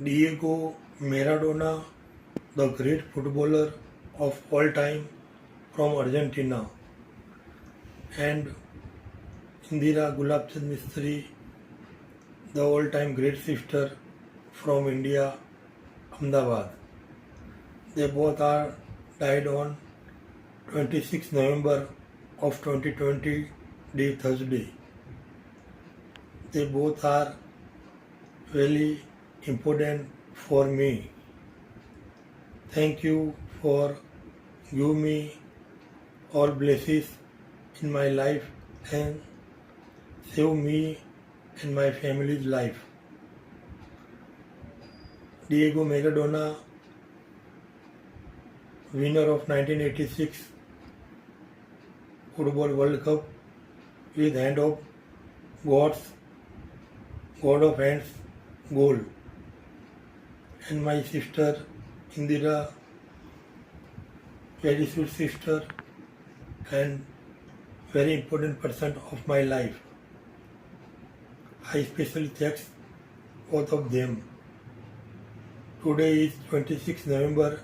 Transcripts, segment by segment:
Diego Maradona, the great footballer of all time from Argentina, and Indira Gulabchand Mistry, the all-time great sister from India, Ahmedabad. They both are died on 26 November of 2020, day Thursday. They both are really important for me. Thank you for giving me all blessings in my life and save me and my family's life. Diego Maradona, winner of 1986 Football World Cup with hand of God of hands goal. And my sister Indira, very sweet sister and very important person of my life. I especially thank both of them. Today is 26 November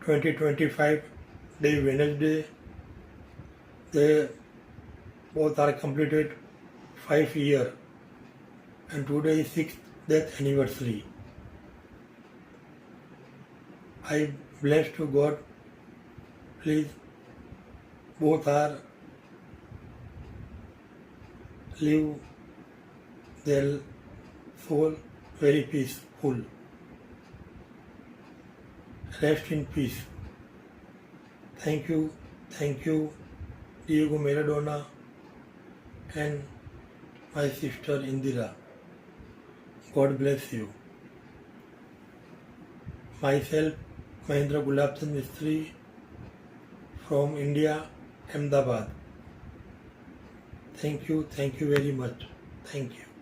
2025, day Wednesday. They both are completed 5 years and today is 6th death anniversary. I bless to God, please both are live their soul very peaceful. Rest in peace. Thank you, Diego Maradona and my sister Indira. God bless you. Myself, Mahendra Gulabchand Mistry from India, Ahmedabad. Thank you very much. Thank you.